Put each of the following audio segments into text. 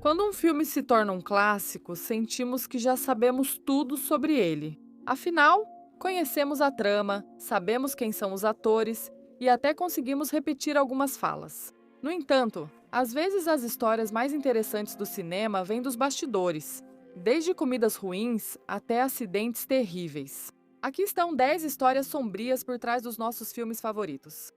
Quando um filme se torna um clássico, sentimos que já sabemos tudo sobre ele. Afinal, conhecemos a trama, sabemos quem são os atores e até conseguimos repetir algumas falas. No entanto, às vezes as histórias mais interessantes do cinema vêm dos bastidores, desde comidas ruins até acidentes terríveis. Aqui estão 10 histórias sombrias por trás dos nossos filmes favoritos.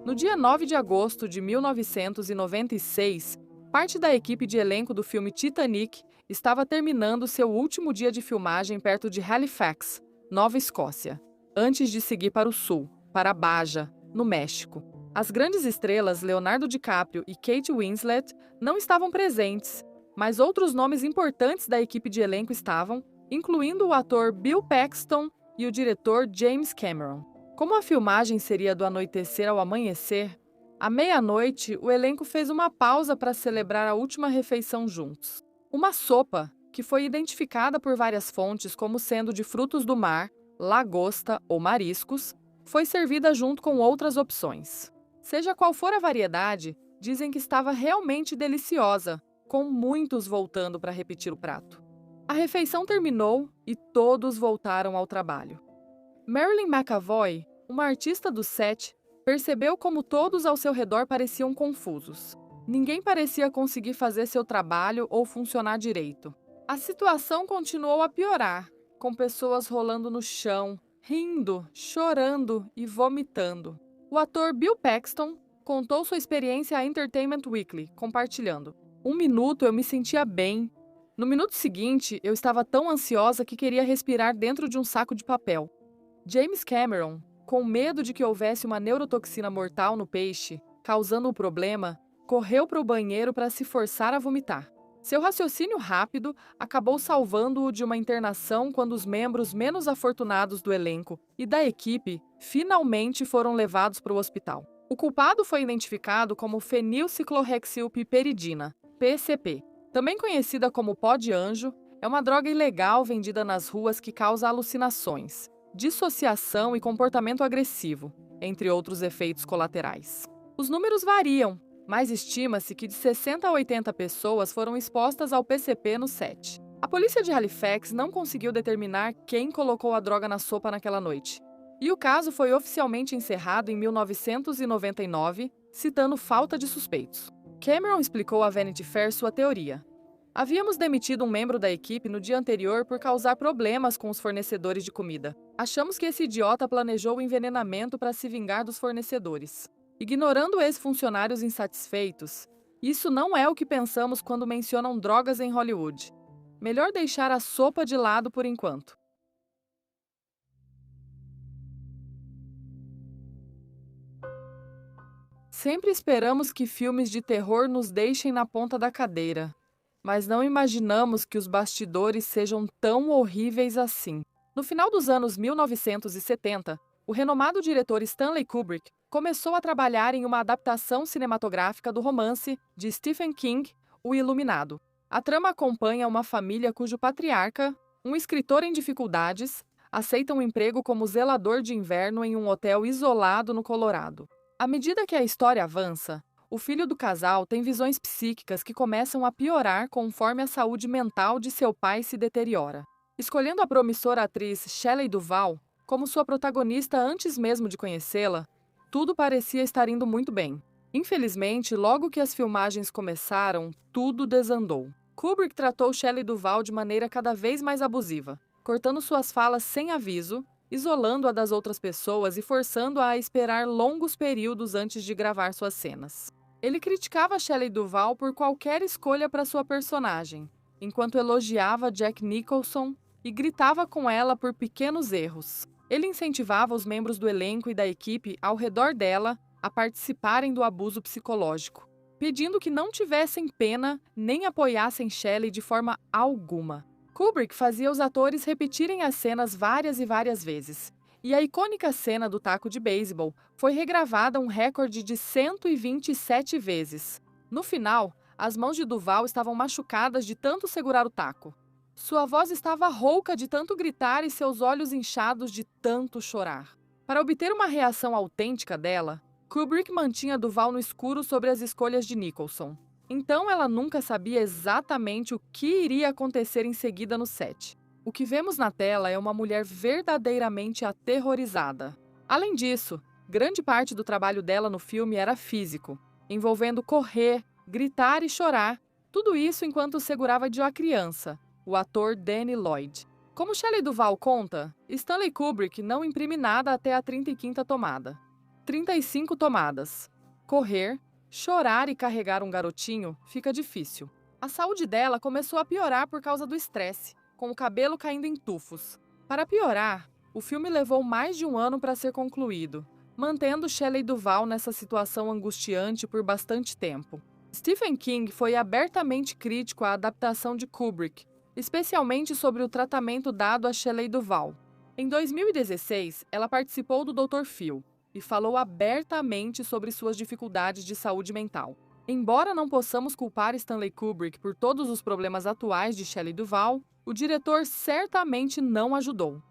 No dia 9 de agosto de 1996, parte da equipe de elenco do filme Titanic estava terminando seu último dia de filmagem perto de Halifax, Nova Escócia, antes de seguir para o sul, para Baja, no México. As grandes estrelas Leonardo DiCaprio e Kate Winslet não estavam presentes, mas outros nomes importantes da equipe de elenco estavam, incluindo o ator Bill Paxton e o diretor James Cameron. Como a filmagem seria do anoitecer ao amanhecer, à meia-noite o elenco fez uma pausa para celebrar a última refeição juntos. Uma sopa, que foi identificada por várias fontes como sendo de frutos do mar, lagosta ou mariscos, foi servida junto com outras opções. Seja qual for a variedade, dizem que estava realmente deliciosa, com muitos voltando para repetir o prato. A refeição terminou e todos voltaram ao trabalho. Marilyn McAvoy, uma artista do set, percebeu como todos ao seu redor pareciam confusos. Ninguém parecia conseguir fazer seu trabalho ou funcionar direito. A situação continuou a piorar, com pessoas rolando no chão, rindo, chorando e vomitando. O ator Bill Paxton contou sua experiência à Entertainment Weekly, compartilhando: "Um minuto eu me sentia bem. No minuto seguinte, eu estava tão ansiosa que queria respirar dentro de um saco de papel." James Cameron, com medo de que houvesse uma neurotoxina mortal no peixe, causando o problema, correu para o banheiro para se forçar a vomitar. Seu raciocínio rápido acabou salvando-o de uma internação quando os membros menos afortunados do elenco e da equipe finalmente foram levados para o hospital. O culpado foi identificado como fenilciclorhexilpiperidina, PCP. Também conhecida como pó de anjo, é uma droga ilegal vendida nas ruas que causa alucinações, dissociação e comportamento agressivo, entre outros efeitos colaterais. Os números variam, mas estima-se que de 60 a 80 pessoas foram expostas ao PCP no set. A polícia de Halifax não conseguiu determinar quem colocou a droga na sopa naquela noite. E o caso foi oficialmente encerrado em 1999, citando falta de suspeitos. Cameron explicou à Vanity Fair sua teoria. "Havíamos demitido um membro da equipe no dia anterior por causar problemas com os fornecedores de comida. Achamos que esse idiota planejou o envenenamento para se vingar dos fornecedores. Ignorando ex-funcionários insatisfeitos, isso não é o que pensamos quando mencionam drogas em Hollywood. Melhor deixar a sopa de lado por enquanto." Sempre esperamos que filmes de terror nos deixem na ponta da cadeira, mas não imaginamos que os bastidores sejam tão horríveis assim. No final dos anos 1970, o renomado diretor Stanley Kubrick começou a trabalhar em uma adaptação cinematográfica do romance de Stephen King, O Iluminado. A trama acompanha uma família cujo patriarca, um escritor em dificuldades, aceita um emprego como zelador de inverno em um hotel isolado no Colorado. À medida que a história avança, o filho do casal tem visões psíquicas que começam a piorar conforme a saúde mental de seu pai se deteriora. Escolhendo a promissora atriz Shelley Duvall como sua protagonista antes mesmo de conhecê-la, tudo parecia estar indo muito bem. Infelizmente, logo que as filmagens começaram, tudo desandou. Kubrick tratou Shelley Duvall de maneira cada vez mais abusiva, cortando suas falas sem aviso, isolando-a das outras pessoas e forçando-a a esperar longos períodos antes de gravar suas cenas. Ele criticava Shelley Duvall por qualquer escolha para sua personagem, enquanto elogiava Jack Nicholson e gritava com ela por pequenos erros. Ele incentivava os membros do elenco e da equipe ao redor dela a participarem do abuso psicológico, pedindo que não tivessem pena nem apoiassem Shelley de forma alguma. Kubrick fazia os atores repetirem as cenas várias e várias vezes, e a icônica cena do taco de beisebol foi regravada um recorde de 127 vezes. No final, As mãos de Duvall estavam machucadas de tanto segurar o taco. Sua voz estava rouca de tanto gritar e seus olhos inchados de tanto chorar. Para obter uma reação autêntica dela, Kubrick mantinha Duvall no escuro sobre as escolhas de Nicholson. Então ela nunca sabia exatamente o que iria acontecer em seguida no set. O que vemos na tela é uma mulher verdadeiramente aterrorizada. Além disso, grande parte do trabalho dela no filme era físico, envolvendo correr, gritar e chorar, tudo isso enquanto segurava de uma criança, o ator Danny Lloyd. Como Shelley Duvall conta, Stanley Kubrick não imprime nada até a 35ª tomada. 35 tomadas. Correr, chorar e carregar um garotinho fica difícil. A saúde dela começou a piorar por causa do estresse, com o cabelo caindo em tufos. Para piorar, o filme levou mais de um ano para ser concluído, mantendo Shelley Duvall nessa situação angustiante por bastante tempo. Stephen King foi abertamente crítico à adaptação de Kubrick, especialmente sobre o tratamento dado a Shelley Duvall. Em 2016, ela participou do Dr. Phil e falou abertamente sobre suas dificuldades de saúde mental. Embora não possamos culpar Stanley Kubrick por todos os problemas atuais de Shelley Duvall, o diretor certamente não ajudou.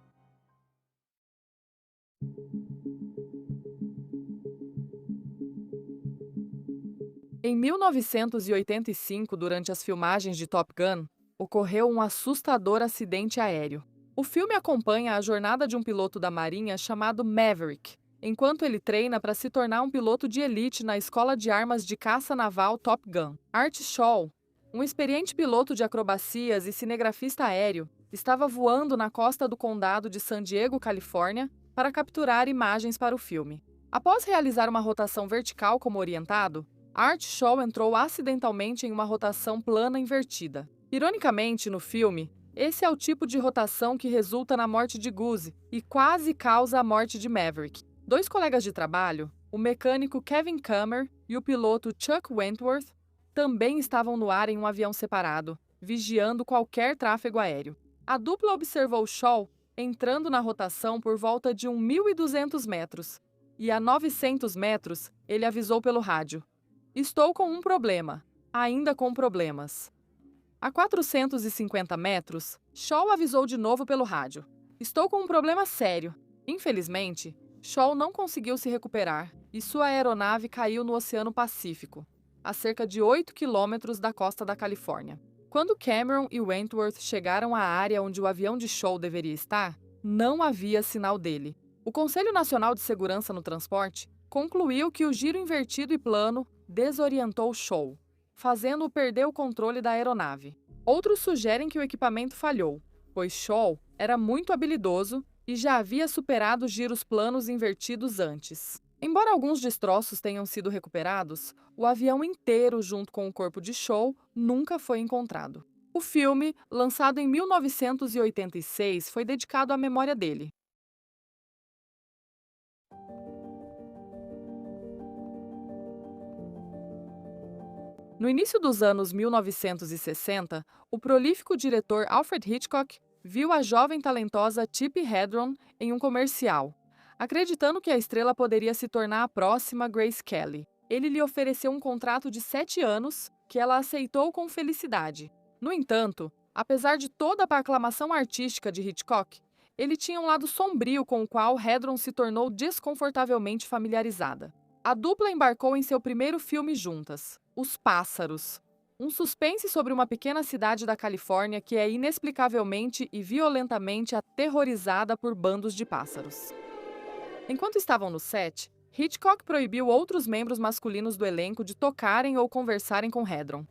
Em 1985, durante as filmagens de Top Gun, ocorreu um assustador acidente aéreo. O filme acompanha a jornada de um piloto da Marinha chamado Maverick, enquanto ele treina para se tornar um piloto de elite na Escola de Armas de Caça Naval Top Gun. Art Shaw, um experiente piloto de acrobacias e cinegrafista aéreo, estava voando na costa do condado de San Diego, Califórnia, para capturar imagens para o filme. Após realizar uma rotação vertical como orientado, Art Shaw entrou acidentalmente em uma rotação plana invertida. Ironicamente, no filme, esse é o tipo de rotação que resulta na morte de Goose e quase causa a morte de Maverick. 2 colegas de trabalho, o mecânico Kevin Kammer e o piloto Chuck Wentworth, também estavam no ar em um avião separado, vigiando qualquer tráfego aéreo. A dupla observou Shaw entrando na rotação por volta de 1.200 metros, e a 900 metros ele avisou pelo rádio: "Estou com um problema, ainda com problemas." A 450 metros, Shaw avisou de novo pelo rádio: "Estou com um problema sério." Infelizmente, Shaw não conseguiu se recuperar e sua aeronave caiu no Oceano Pacífico, a cerca de 8 quilômetros da costa da Califórnia. Quando Cameron e Wentworth chegaram à área onde o avião de Shaw deveria estar, não havia sinal dele. O Conselho Nacional de Segurança no Transporte concluiu que o giro invertido e plano desorientou Shaw, fazendo-o perder o controle da aeronave. Outros sugerem que o equipamento falhou, pois Shaw era muito habilidoso e já havia superado giros planos invertidos antes. Embora alguns destroços tenham sido recuperados, o avião inteiro junto com o corpo de Shaw nunca foi encontrado. O filme, lançado em 1986, foi dedicado à memória dele. No início dos anos 1960, o prolífico diretor Alfred Hitchcock viu a jovem talentosa Tippi Hedren em um comercial, acreditando que a estrela poderia se tornar a próxima Grace Kelly. Ele lhe ofereceu um contrato de 7 anos, que ela aceitou com felicidade. No entanto, apesar de toda a aclamação artística de Hitchcock, ele tinha um lado sombrio com o qual Hedren se tornou desconfortavelmente familiarizada. A dupla embarcou em seu primeiro filme juntas, Os Pássaros, um suspense sobre uma pequena cidade da Califórnia que é inexplicavelmente e violentamente aterrorizada por bandos de pássaros. Enquanto estavam no set, Hitchcock proibiu outros membros masculinos do elenco de tocarem ou conversarem com Hedren.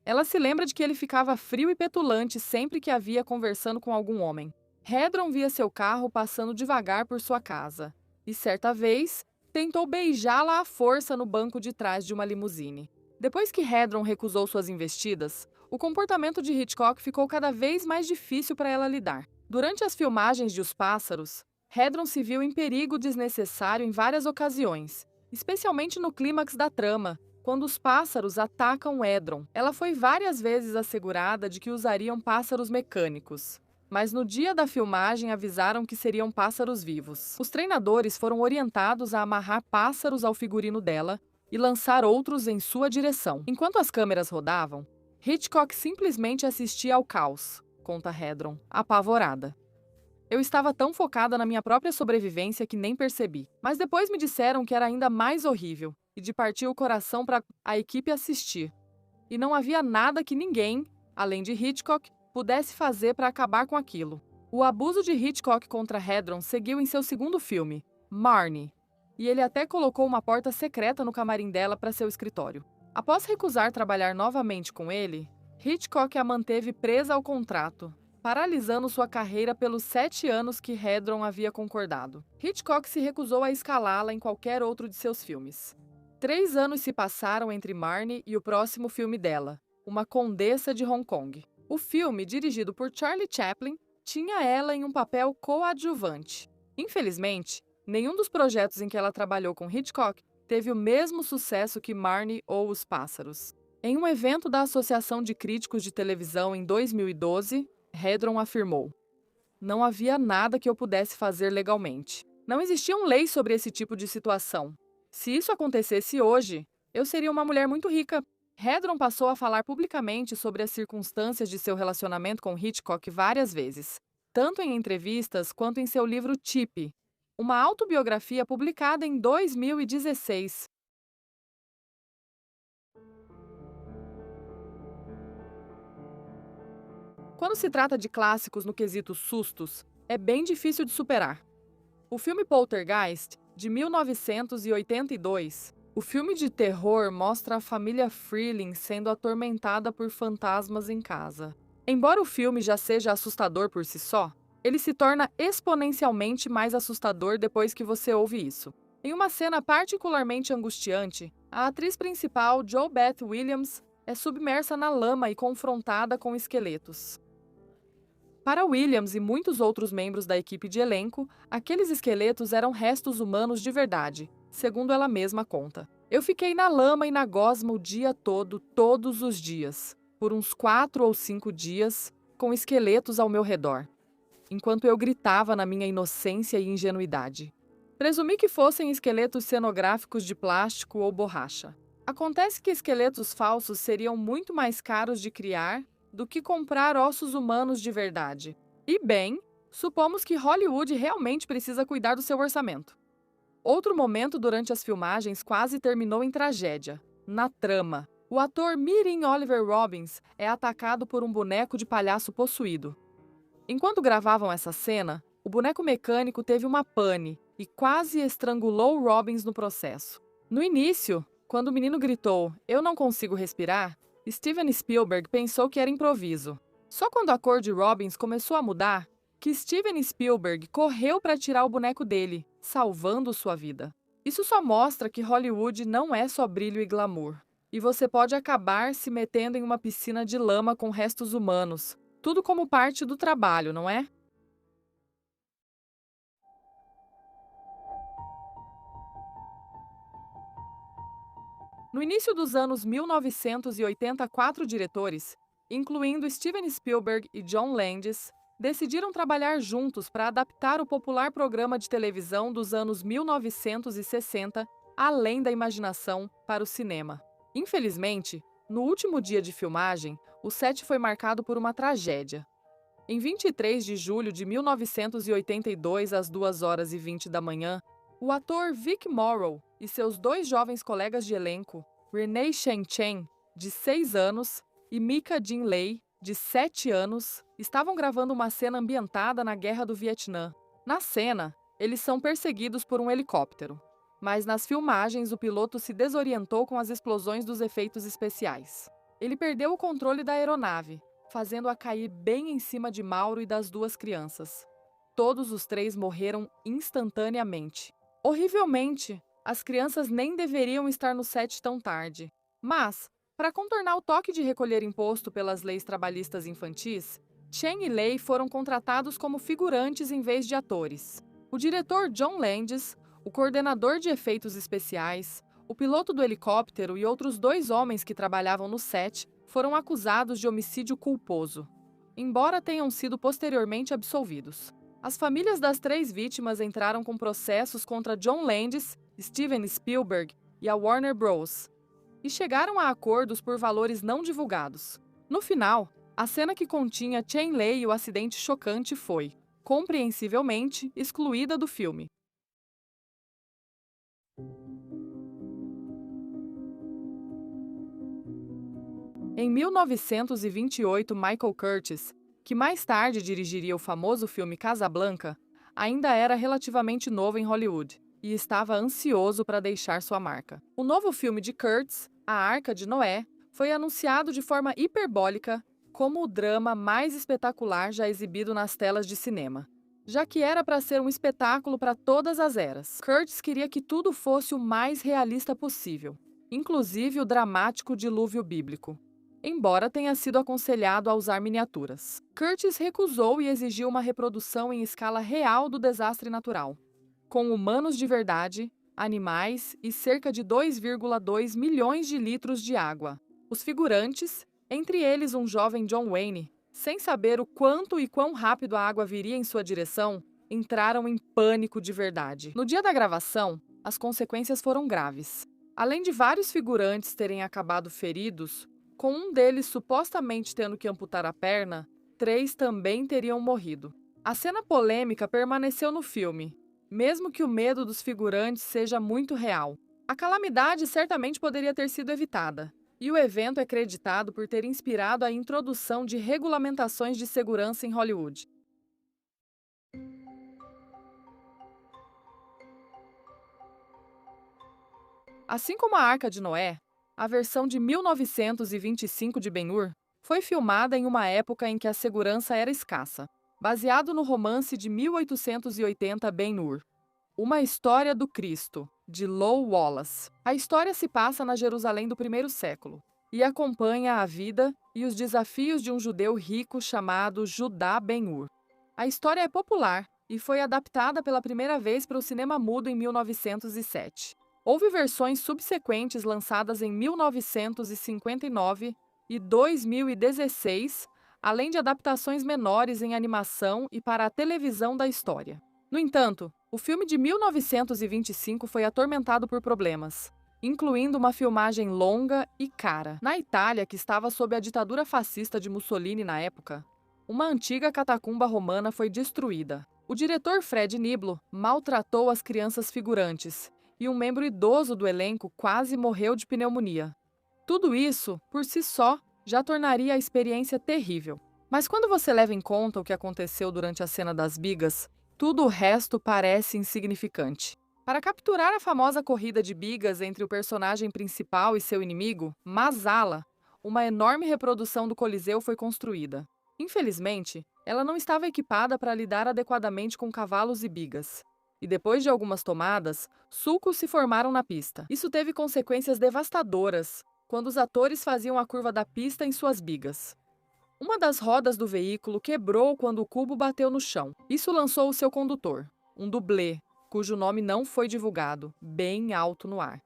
Ela se lembra de que ele ficava frio e petulante sempre que a via conversando com algum homem. Hedren via seu carro passando devagar por sua casa e, certa vez, tentou beijá-la à força no banco de trás de uma limusine. Depois que Hedren recusou suas investidas, o comportamento de Hitchcock ficou cada vez mais difícil para ela lidar. Durante as filmagens de Os Pássaros, Hedren se viu em perigo desnecessário em várias ocasiões, especialmente no clímax da trama, quando os pássaros atacam Hedren. Ela foi várias vezes assegurada de que usariam pássaros mecânicos, mas no dia da filmagem avisaram que seriam pássaros vivos. Os treinadores foram orientados a amarrar pássaros ao figurino dela, e lançar outros em sua direção. Enquanto as câmeras rodavam, Hitchcock simplesmente assistia ao caos, conta Hedron, apavorada. Eu estava tão focada na minha própria sobrevivência que nem percebi. Mas depois me disseram que era ainda mais horrível e de partir o coração para a equipe assistir. E não havia nada que ninguém, além de Hitchcock, pudesse fazer para acabar com aquilo. O abuso de Hitchcock contra Hedron seguiu em seu segundo filme, Marnie, e ele até colocou uma porta secreta no camarim dela para seu escritório. Após recusar trabalhar novamente com ele, Hitchcock a manteve presa ao contrato, paralisando sua carreira pelos 7 anos que Hedron havia concordado. Hitchcock se recusou a escalá-la em qualquer outro de seus filmes. 3 anos se passaram entre Marnie e o próximo filme dela, Uma Condessa de Hong Kong. O filme, dirigido por Charlie Chaplin, tinha ela em um papel coadjuvante. Infelizmente, nenhum dos projetos em que ela trabalhou com Hitchcock teve o mesmo sucesso que Marnie ou Os Pássaros. Em um evento da Associação de Críticos de Televisão em 2012, Hedron afirmou: "Não havia nada que eu pudesse fazer legalmente. Não existiam leis sobre esse tipo de situação. Se isso acontecesse hoje, eu seria uma mulher muito rica." Hedron passou a falar publicamente sobre as circunstâncias de seu relacionamento com Hitchcock várias vezes, tanto em entrevistas quanto em seu livro Chip, uma autobiografia publicada em 2016. Quando se trata de clássicos no quesito sustos, é bem difícil de superar. O filme Poltergeist, de 1982, o filme de terror mostra a família Freeling sendo atormentada por fantasmas em casa. Embora o filme já seja assustador por si só, ele se torna exponencialmente mais assustador depois que você ouve isso. Em uma cena particularmente angustiante, a atriz principal, JoBeth Williams, é submersa na lama e confrontada com esqueletos. Para Williams e muitos outros membros da equipe de elenco, aqueles esqueletos eram restos humanos de verdade, segundo ela mesma conta. "Eu fiquei na lama e na gosma o dia todo, todos os dias, por uns 4 ou 5 dias, com esqueletos ao meu redor, enquanto eu gritava na minha inocência e ingenuidade. Presumi que fossem esqueletos cenográficos de plástico ou borracha. Acontece que esqueletos falsos seriam muito mais caros de criar do que comprar ossos humanos de verdade. E bem, supomos que Hollywood realmente precisa cuidar do seu orçamento." Outro momento durante as filmagens quase terminou em tragédia. Na trama, o ator Mirin Oliver Robbins é atacado por um boneco de palhaço possuído. Enquanto gravavam essa cena, o boneco mecânico teve uma pane e quase estrangulou Robbins no processo. No início, quando o menino gritou, "Eu não consigo respirar", Steven Spielberg pensou que era improviso. Só quando a cor de Robbins começou a mudar, que Steven Spielberg correu para tirar o boneco dele, salvando sua vida. Isso só mostra que Hollywood não é só brilho e glamour. E você pode acabar se metendo em uma piscina de lama com restos humanos. Tudo como parte do trabalho, não é? No início dos anos 1980, 4 diretores, incluindo Steven Spielberg e John Landis, decidiram trabalhar juntos para adaptar o popular programa de televisão dos anos 1960, Além da Imaginação, para o cinema. Infelizmente, no último dia de filmagem, o set foi marcado por uma tragédia. Em 23 de julho de 1982, às 2h20 da manhã, o ator Vic Morrow e seus 2 jovens colegas de elenco, Renee Shen Chen, de 6 anos, e Mika Jin Lei, de 7 anos, estavam gravando uma cena ambientada na Guerra do Vietnã. Na cena, eles são perseguidos por um helicóptero, mas nas filmagens o piloto se desorientou com as explosões dos efeitos especiais. Ele perdeu o controle da aeronave, fazendo-a cair bem em cima de Mauro e das 2 crianças. Todos os 3 morreram instantaneamente. Horrivelmente, as crianças nem deveriam estar no set tão tarde. Mas, para contornar o toque de recolher imposto pelas leis trabalhistas infantis, Chen e Lei foram contratados como figurantes em vez de atores. O diretor John Landis, o coordenador de efeitos especiais, o piloto do helicóptero e outros 2 homens que trabalhavam no set foram acusados de homicídio culposo, embora tenham sido posteriormente absolvidos. As famílias das 3 vítimas entraram com processos contra John Landis, Steven Spielberg e a Warner Bros., e chegaram a acordos por valores não divulgados. No final, a cena que continha Chen Lei e o acidente chocante foi, compreensivelmente, excluída do filme. Em 1928, Michael Curtiz, que mais tarde dirigiria o famoso filme Casablanca, ainda era relativamente novo em Hollywood e estava ansioso para deixar sua marca. O novo filme de Curtiz, A Arca de Noé, foi anunciado de forma hiperbólica como o drama mais espetacular já exibido nas telas de cinema. Já que era para ser um espetáculo para todas as eras, Curtiz queria que tudo fosse o mais realista possível, inclusive o dramático dilúvio bíblico, embora tenha sido aconselhado a usar miniaturas. Curtiz recusou e exigiu uma reprodução em escala real do desastre natural, com humanos de verdade, animais e cerca de 2,2 milhões de litros de água. Os figurantes, entre eles um jovem John Wayne, sem saber o quanto e quão rápido a água viria em sua direção, entraram em pânico de verdade. No dia da gravação, as consequências foram graves. Além de vários figurantes terem acabado feridos, com um deles supostamente tendo que amputar a perna, 3 também teriam morrido. A cena polêmica permaneceu no filme, mesmo que o medo dos figurantes seja muito real. A calamidade certamente poderia ter sido evitada, e o evento é creditado por ter inspirado a introdução de regulamentações de segurança em Hollywood. Assim como a Arca de Noé, a versão de 1925 de Ben-Hur foi filmada em uma época em que a segurança era escassa, baseado no romance de 1880 Ben-Hur, Uma História do Cristo, de Lowell Wallace. A história se passa na Jerusalém do primeiro século e acompanha a vida e os desafios de um judeu rico chamado Judá Ben-Hur. A história é popular e foi adaptada pela primeira vez para o cinema mudo em 1907. Houve versões subsequentes lançadas em 1959 e 2016, além de adaptações menores em animação e para a televisão da história. No entanto, o filme de 1925 foi atormentado por problemas, incluindo uma filmagem longa e cara. Na Itália, que estava sob a ditadura fascista de Mussolini na época, uma antiga catacumba romana foi destruída. O diretor Fred Niblo maltratou as crianças figurantes e um membro idoso do elenco quase morreu de pneumonia. Tudo isso, por si só, já tornaria a experiência terrível. Mas quando você leva em conta o que aconteceu durante a cena das bigas, tudo o resto parece insignificante. Para capturar a famosa corrida de bigas entre o personagem principal e seu inimigo, Masala, uma enorme reprodução do Coliseu foi construída. Infelizmente, ela não estava equipada para lidar adequadamente com cavalos e bigas. E depois de algumas tomadas, sulcos se formaram na pista. Isso teve consequências devastadoras quando os atores faziam a curva da pista em suas bigas. Uma das rodas do veículo quebrou quando o cubo bateu no chão. Isso lançou o seu condutor, um dublê, cujo nome não foi divulgado, bem alto no ar.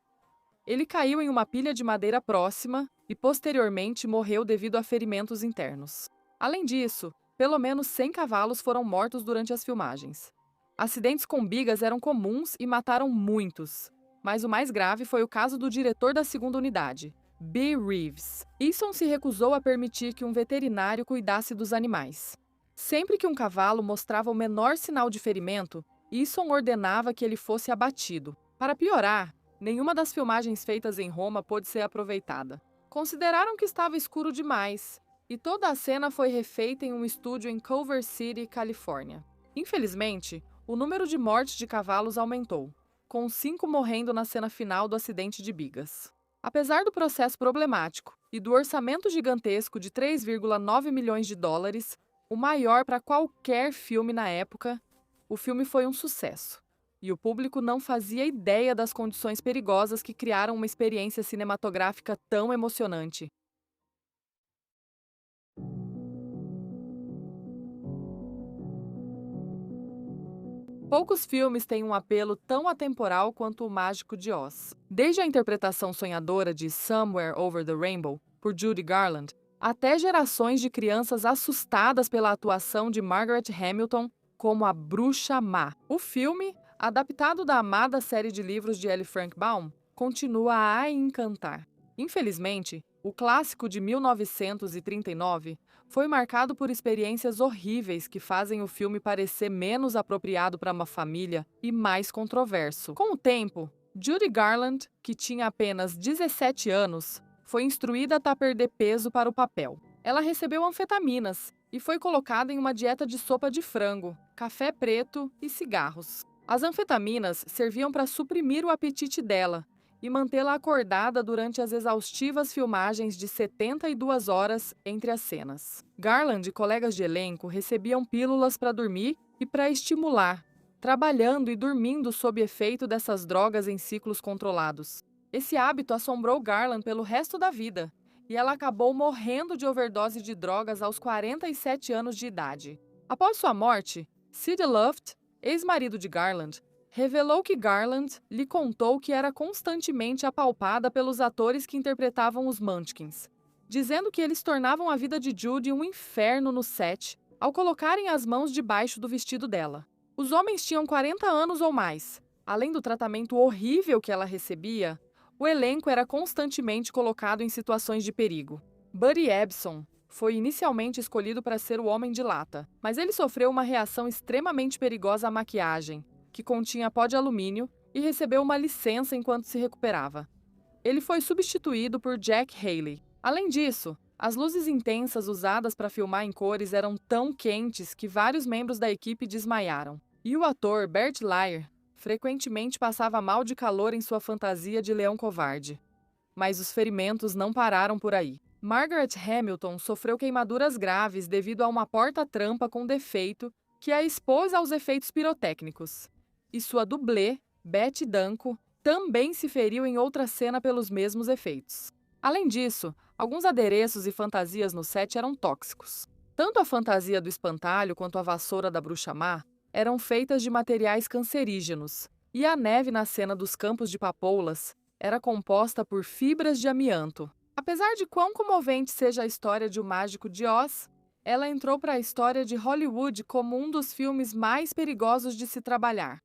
Ele caiu em uma pilha de madeira próxima e posteriormente morreu devido a ferimentos internos. Além disso, pelo menos 100 cavalos foram mortos durante as filmagens. Acidentes com bigas eram comuns e mataram muitos, mas o mais grave foi o caso do diretor da segunda unidade, B. Reeves. Easton se recusou a permitir que um veterinário cuidasse dos animais. Sempre que um cavalo mostrava o menor sinal de ferimento, Easton ordenava que ele fosse abatido. Para piorar, nenhuma das filmagens feitas em Roma pôde ser aproveitada. Consideraram que estava escuro demais, e toda a cena foi refeita em um estúdio em Culver City, Califórnia. Infelizmente, o número de mortes de cavalos aumentou, com 5 morrendo na cena final do acidente de bigas. Apesar do processo problemático e do orçamento gigantesco de 3,9 milhões de dólares, o maior para qualquer filme na época, o filme foi um sucesso. E o público não fazia ideia das condições perigosas que criaram uma experiência cinematográfica tão emocionante. Poucos filmes têm um apelo tão atemporal quanto O Mágico de Oz. Desde a interpretação sonhadora de Somewhere Over the Rainbow, por Judy Garland, até gerações de crianças assustadas pela atuação de Margaret Hamilton como a Bruxa Má. O filme, adaptado da amada série de livros de L. Frank Baum, continua a encantar. Infelizmente, o clássico de 1939 foi marcado por experiências horríveis que fazem o filme parecer menos apropriado para uma família e mais controverso. Com o tempo, Judy Garland, que tinha apenas 17 anos, foi instruída a perder peso para o papel. Ela recebeu anfetaminas e foi colocada em uma dieta de sopa de frango, café preto e cigarros. As anfetaminas serviam para suprimir o apetite dela e mantê-la acordada durante as exaustivas filmagens de 72 horas entre as cenas. Garland e colegas de elenco recebiam pílulas para dormir e para estimular, trabalhando e dormindo sob efeito dessas drogas em ciclos controlados. Esse hábito assombrou Garland pelo resto da vida, e ela acabou morrendo de overdose de drogas aos 47 anos de idade. Após sua morte, Sid Luft, ex-marido de Garland, revelou que Garland lhe contou que era constantemente apalpada pelos atores que interpretavam os Munchkins, dizendo que eles tornavam a vida de Judy um inferno no set ao colocarem as mãos debaixo do vestido dela. Os homens tinham 40 anos ou mais. Além do tratamento horrível que ela recebia, o elenco era constantemente colocado em situações de perigo. Buddy Ebsen foi inicialmente escolhido para ser o Homem de Lata, mas ele sofreu uma reação extremamente perigosa à maquiagem, que continha pó de alumínio, e recebeu uma licença enquanto se recuperava. Ele foi substituído por Jack Haley. Além disso, as luzes intensas usadas para filmar em cores eram tão quentes que vários membros da equipe desmaiaram. E o ator Bert Lahr frequentemente passava mal de calor em sua fantasia de leão covarde. Mas os ferimentos não pararam por aí. Margaret Hamilton sofreu queimaduras graves devido a uma porta-trampa com defeito que a expôs aos efeitos pirotécnicos. E sua dublê, Betty Danko, também se feriu em outra cena pelos mesmos efeitos. Além disso, alguns adereços e fantasias no set eram tóxicos. Tanto a fantasia do espantalho quanto a vassoura da bruxa má eram feitas de materiais cancerígenos, e a neve na cena dos campos de papoulas era composta por fibras de amianto. Apesar de quão comovente seja a história de O Mágico de Oz, ela entrou para a história de Hollywood como um dos filmes mais perigosos de se trabalhar.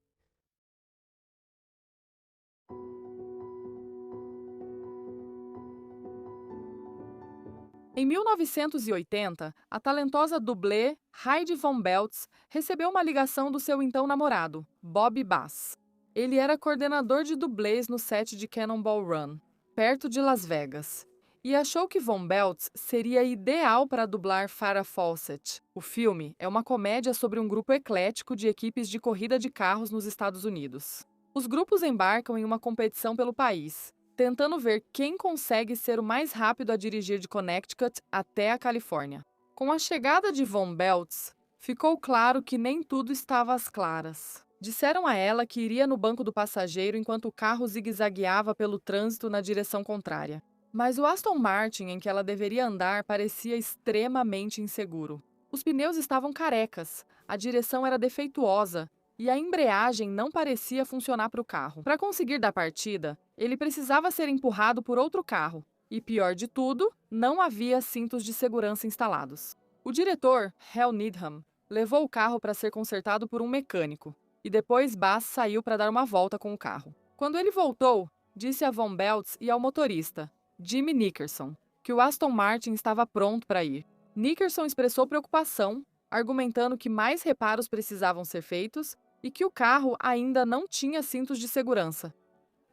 Em 1980, a talentosa dublê Heidi Von Beltz recebeu uma ligação do seu então namorado, Bob Bass. Ele era coordenador de dublês no set de Cannonball Run, perto de Las Vegas, e achou que Von Beltz seria ideal para dublar Farrah Fawcett. O filme é uma comédia sobre um grupo eclético de equipes de corrida de carros nos Estados Unidos. Os grupos embarcam em uma competição pelo país, tentando ver quem consegue ser o mais rápido a dirigir de Connecticut até a Califórnia. Com a chegada de Von Beltz, ficou claro que nem tudo estava às claras. Disseram a ela que iria no banco do passageiro enquanto o carro zigue-zagueava pelo trânsito na direção contrária. Mas o Aston Martin em que ela deveria andar parecia extremamente inseguro. Os pneus estavam carecas, a direção era defeituosa e a embreagem não parecia funcionar para o carro. Para conseguir dar partida, ele precisava ser empurrado por outro carro e, pior de tudo, não havia cintos de segurança instalados. O diretor, Hal Needham, levou o carro para ser consertado por um mecânico e depois Bass saiu para dar uma volta com o carro. Quando ele voltou, disse a Von Beltz e ao motorista, Jimmy Nickerson, que o Aston Martin estava pronto para ir. Nickerson expressou preocupação, argumentando que mais reparos precisavam ser feitos e que o carro ainda não tinha cintos de segurança.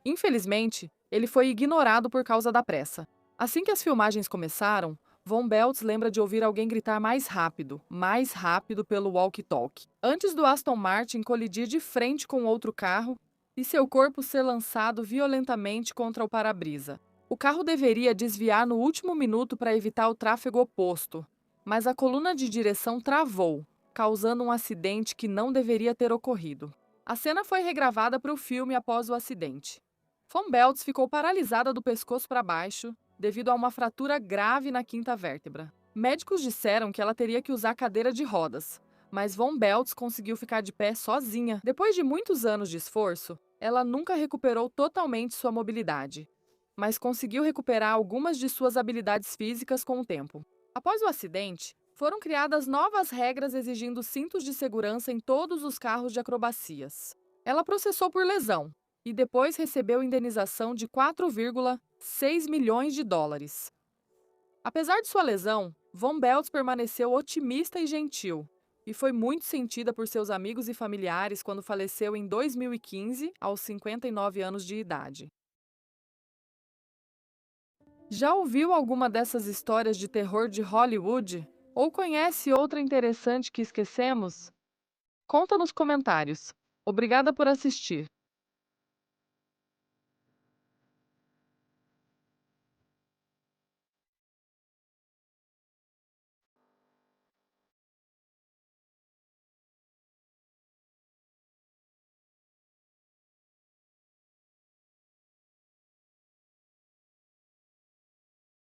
Infelizmente, ele foi ignorado por causa da pressa. Assim que as filmagens começaram, Von Beltz lembra de ouvir alguém gritar mais rápido pelo walkie-talkie, antes do Aston Martin colidir de frente com outro carro e seu corpo ser lançado violentamente contra o para-brisa. O carro deveria desviar no último minuto para evitar o tráfego oposto, mas a coluna de direção travou, causando um acidente que não deveria ter ocorrido. A cena foi regravada para o filme após o acidente. Von Beltz ficou paralisada do pescoço para baixo devido a uma fratura grave na quinta vértebra. Médicos disseram que ela teria que usar cadeira de rodas, mas Von Beltz conseguiu ficar de pé sozinha. Depois de muitos anos de esforço, ela nunca recuperou totalmente sua mobilidade, mas conseguiu recuperar algumas de suas habilidades físicas com o tempo. Após o acidente, foram criadas novas regras exigindo cintos de segurança em todos os carros de acrobacias. Ela processou por lesão e depois recebeu indenização de 4,6 milhões de dólares. Apesar de sua lesão, Von Beltz permaneceu otimista e gentil, e foi muito sentida por seus amigos e familiares quando faleceu em 2015, aos 59 anos de idade. Já ouviu alguma dessas histórias de terror de Hollywood? Ou conhece outra interessante que esquecemos? Conta nos comentários. Obrigada por assistir.